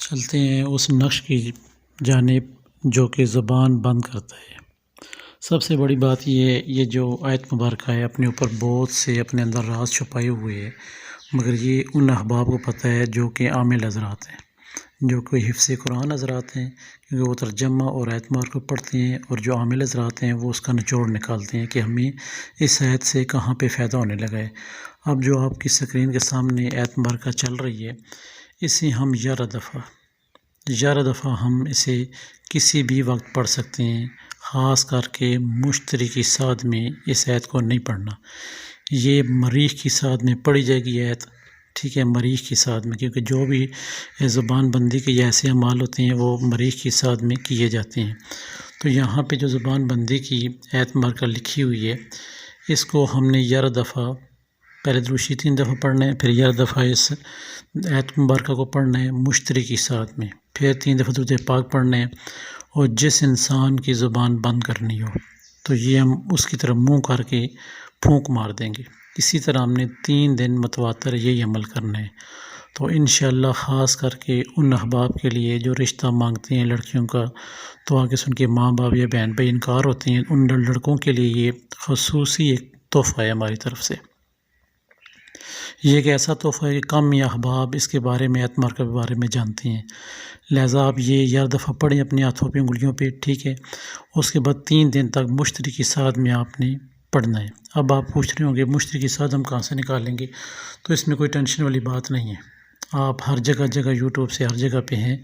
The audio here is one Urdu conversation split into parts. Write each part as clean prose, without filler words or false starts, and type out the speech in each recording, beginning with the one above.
چلتے ہیں اس نقش کی جانب جو کہ زبان بند کرتا ہے۔ سب سے بڑی بات یہ جو آیت مبارکہ ہے اپنے اوپر بہت سے اپنے اندر راز چھپائے ہوئے ہے، مگر یہ ان احباب کو پتہ ہے جو کہ عامل حضرات ہیں، جو کہ حفظ قرآن حضرات ہیں، کیونکہ وہ ترجمہ اور آیت مبارکہ کو پڑھتے ہیں، اور جو عامل حضرات ہیں وہ اس کا نچوڑ نکالتے ہیں کہ ہمیں اس آیت سے کہاں پہ فائدہ ہونے لگا ہے۔ اب جو آپ کی اسکرین کے سامنے آیت مبارکہ چل رہی ہے، اسے ہم 11 دفعہ ہم اسے کسی بھی وقت پڑھ سکتے ہیں، خاص کر کے مشتری کی سعد میں اس آیت کو نہیں پڑھنا۔ یہ مریخ کی سعد میں پڑھی جائے گی آیت، ٹھیک ہے، مریخ کی سعد میں، کیونکہ جو بھی زبان بندی کے ایسے اعمال ہوتے ہیں وہ مریخ کی سعد میں کیے جاتے ہیں۔ تو یہاں پہ جو زبان بندی کی آیت مبارکہ لکھی ہوئی ہے، اس کو ہم نے 11 دفعہ، پہلے دروشی 3 دفعہ پڑھنا ہے، پھر 11 دفعہ اس آیت مبارکہ کو پڑھنا ہے مشتری کی سعد میں، پھر 3 دفعہ درود پاک پڑھنا ہے، اور جس انسان کی زبان بند کرنی ہو تو یہ ہم اس کی طرف منہ کر کے پھونک مار دیں گے۔ اسی طرح ہم نے 3 دن متواتر یہی عمل کرنا ہے۔ تو انشاءاللہ خاص کر کے ان احباب کے لیے جو رشتہ مانگتے ہیں لڑکیوں کا، تو آگے سے ان کے ماں باپ یا بہن بھائی انکار ہوتے ہیں، ان لڑکوں کے لیے یہ خصوصی ایک تحفہ ہے ہماری طرف سے۔ یہ ایک ایسا تحفہ ہے کہ کم ہی احباب اس کے بارے میں آیت مبارکہ کے بارے میں جانتے ہیں، لہٰذا آپ یہ 11 دفعہ پڑھیں اپنے ہاتھوں پہ انگلیوں پہ، ٹھیک ہے۔ اس کے بعد 3 دن تک مشتری کی سعد میں آپ نے پڑھنا ہے۔ اب آپ پوچھ رہے ہوں گے مشتری کی سعد ہم کہاں سے نکالیں گے؟ تو اس میں کوئی ٹینشن والی بات نہیں ہے، آپ ہر جگہ یوٹیوب سے ہر جگہ پہ ہیں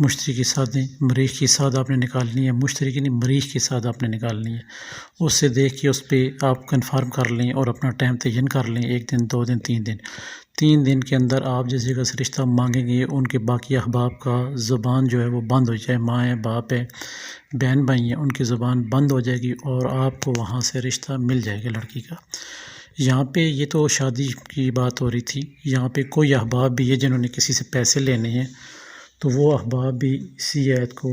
مشتری کی سعدیں، مریخ کی سعد آپ نے نکالنی ہے، مشتری کی نہیں مریخ کی سعد آپ نے نکالنی ہے۔ اس سے دیکھ کے اس پہ آپ کنفرم کر لیں اور اپنا ٹائم تعین کر لیں، 1 دن 2 دن 3 دن۔ 3 دن کے اندر آپ جس جگہ سے رشتہ مانگیں گے ان کے باقی احباب کا زبان جو ہے وہ بند ہو جائے، ماں ہے، باپ ہے، بہن بھائی ہیں، ان کی زبان بند ہو جائے گی اور آپ کو وہاں سے رشتہ مل جائے گا لڑکی کا۔ یہاں پہ یہ تو شادی کی بات ہو رہی تھی، یہاں پہ کوئی احباب بھی ہے جنہوں نے کسی سے پیسے لینے ہیں، تو وہ احباب بھی اسی آیت کو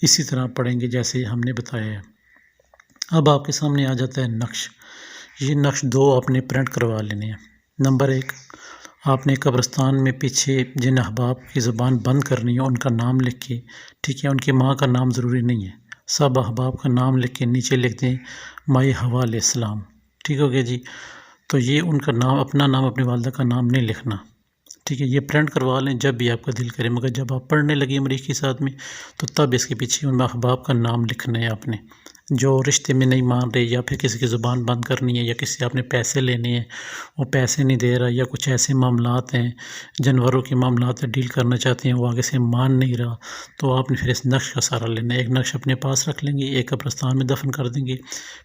اسی طرح پڑھیں گے جیسے ہم نے بتایا ہے۔ اب آپ کے سامنے آ جاتا ہے نقش۔ یہ نقش 2 آپ نے پرنٹ کروا لینے ہیں۔ نمبر 1، آپ نے قبرستان میں پیچھے جن احباب کی زبان بند کرنی ہے ان کا نام لکھ کے، ٹھیک ہے، ان کی ماں کا نام ضروری نہیں ہے، سب احباب کا نام لکھ کے نیچے لکھ دیں مائی حوا علیہ السلام، ٹھیک ہو گیا جی۔ تو یہ ان کا نام، اپنا نام، اپنی والدہ کا نام نہیں لکھنا، ٹھیک ہے، یہ پرنٹ کروا لیں جب بھی آپ کا دل کرے، مگر جب آپ پڑھنے لگے مریخ کے ساتھ میں تو تب اس کے پیچھے ان احباب کا نام لکھنا ہے آپ نے، جو رشتے میں نہیں مان رہے، یا پھر کسی کی زبان بند کرنی ہے، یا کسی سے آپ نے پیسے لینے ہیں وہ پیسے نہیں دے رہا، یا کچھ ایسے معاملات ہیں، جانوروں کے معاملات ڈیل کرنا چاہتے ہیں وہ آگے سے مان نہیں رہا، تو آپ نے پھر اس نقش کا سہارا لینا ہے۔ ایک نقش اپنے پاس رکھ لیں گے، ایک قبرستان میں دفن کر دیں گے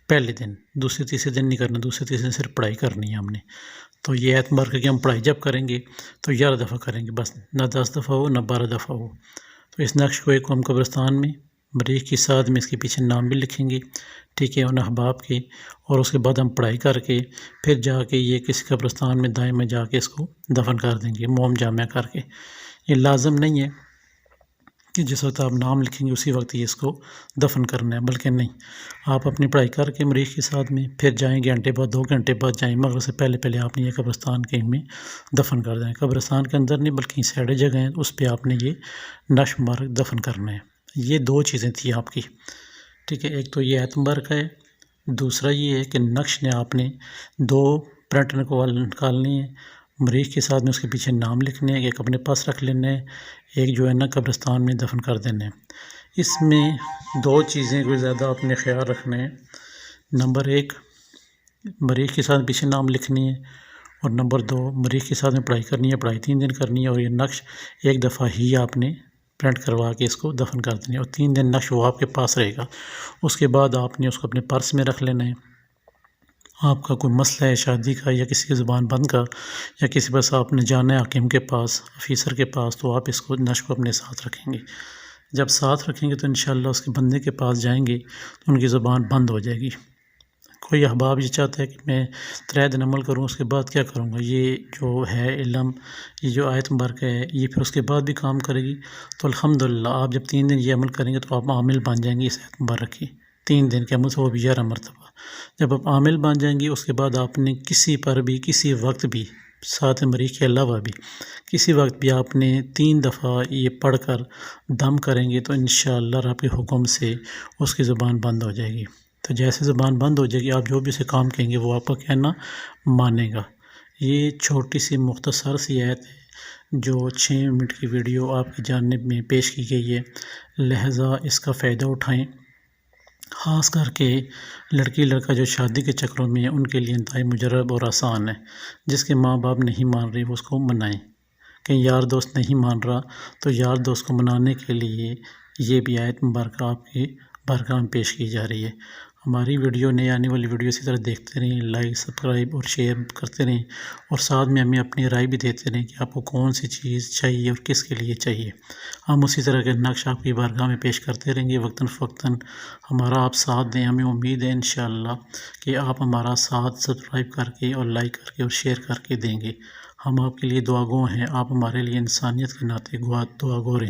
پہلے دن، دوسرے تیسرے دن نہیں کرنا، دوسرے تیسرے دن صرف پڑھائی کرنی ہے ہم نے۔ تو یہ آیت مبارکہ کی ہم پڑھائی جب کریں گے تو 11 دفعہ کریں گے، بس نہ 10 دفعہ ہو نہ 12 دفعہ ہو۔ تو اس نقش کو ایک ہم قبرستان میں مریخ کی سعد میں اس کے پیچھے نام بھی لکھیں گے، ٹھیک ہے، ان احباب کے، اور اس کے بعد ہم پڑھائی کر کے پھر جا کے یہ کسی قبرستان میں دائیں میں جا کے اس کو دفن کر دیں گے موم جامع کر کے۔ یہ لازم نہیں ہے کہ جس وقت آپ نام لکھیں گے اسی وقت ہی اس کو دفن کرنا ہے، بلکہ نہیں، آپ اپنی پڑھائی کر کے مریخ کے ساتھ میں پھر جائیں، گھنٹے بعد 2 گھنٹے بعد جائیں، مغرب سے پہلے آپ نے یہ قبرستان کے میں دفن کر دیں، قبرستان کے اندر نہیں بلکہ سائڈ جگہ ہیں اس پہ آپ نے یہ نقش مبارک دفن کرنا ہے۔ یہ 2 چیزیں تھیں آپ کی، ٹھیک ہے، ایک تو یہ آیت مبارکہ ہے، دوسرا یہ ہے کہ نقش نے آپ نے 2 پرنٹ نکالنی ہے، مریخ کے ساتھ میں اس کے پیچھے نام لکھنے ہیں، ایک اپنے پاس رکھ لینا ہے، ایک جو ہے نا قبرستان میں دفن کر دینا ہے۔ اس میں 2 چیزیں کوئی زیادہ آپ نے خیال رکھنا ہے، نمبر 1 مریخ کے ساتھ پیچھے نام لکھنی ہے، اور نمبر 2 مریخ کے ساتھ میں پڑھائی کرنی ہے، پڑھائی 3 دن کرنی ہے، اور یہ نقش 1 دفعہ ہی آپ نے پرنٹ کروا کے اس کو دفن کر دیں گے، اور 3 دن نقش وہ آپ کے پاس رہے گا۔ اس کے بعد آپ نے اس کو اپنے پرس میں رکھ لینا ہے۔ آپ کا کوئی مسئلہ ہے شادی کا یا کسی کی زبان بند کا، یا کسی بس آپ نے جانا ہے حاکم کے پاس، آفیسر کے پاس، تو آپ اس کو نقش کو اپنے ساتھ رکھیں گے۔ جب ساتھ رکھیں گے تو انشاءاللہ اس کے بندے کے پاس جائیں گے تو ان کی زبان بند ہو جائے گی۔ کوئی احباب یہ چاہتا ہے کہ میں 3 دن عمل کروں اس کے بعد کیا کروں گا، یہ جو ہے علم، یہ جو آیت مبارکہ ہے یہ پھر اس کے بعد بھی کام کرے گی، تو الحمدللہ آپ جب 3 دن یہ عمل کریں گے تو آپ عامل بن جائیں گے اس آیت مبارک کی، 3 دن کے عمل سے، وہ بھی 11 مرتبہ۔ جب آپ عامل بن جائیں گے اس کے بعد آپ نے کسی پر بھی کسی وقت بھی سات مریض کے علاوہ بھی کسی وقت بھی آپ نے 3 دفعہ یہ پڑھ کر دم کریں گے تو انشاءاللہ رب کے حکم سے اس کی زبان بند ہو جائے گی۔ تو جیسے زبان بند ہو جائے گی آپ جو بھی اسے کام کہیں گے وہ آپ کا کہنا مانے گا۔ یہ چھوٹی سی مختصر سی آیت ہے جو 6 منٹ کی ویڈیو آپ کی جانب میں پیش کی گئی ہے، لہٰذا اس کا فائدہ اٹھائیں۔ خاص کر کے لڑکی لڑکا جو شادی کے چکروں میں ہیں ان کے لیے انتہائی مجرب اور آسان ہے۔ جس کے ماں باپ نہیں مان رہے وہ اس کو منائیں، کہیں یار دوست نہیں مان رہا تو یار دوست کو منانے کے لیے یہ بھی آیت مبارکہ آپ کی بارگاہ میں پیش کی جا رہی ہے۔ ہماری ویڈیو نئے آنے والی ویڈیو اسی طرح دیکھتے رہیں، لائک سبسکرائب اور شیئر کرتے رہیں، اور ساتھ میں ہمیں اپنی رائے بھی دیتے رہیں کہ آپ کو کون سی چیز چاہیے اور کس کے لیے چاہیے۔ ہم اسی طرح کے نقش آپ کی بارگاہ میں پیش کرتے رہیں گے وقتاً فوقتاً۔ ہمارا آپ ساتھ دیں، ہمیں امید ہے انشاءاللہ کہ آپ ہمارا ساتھ سبسکرائب کر کے اور لائک کر کے اور شیئر کر کے دیں گے۔ ہم آپ کے لیے دعا گو ہیں، آپ ہمارے لیے انسانیت کے ناطے دعا گو رہیں۔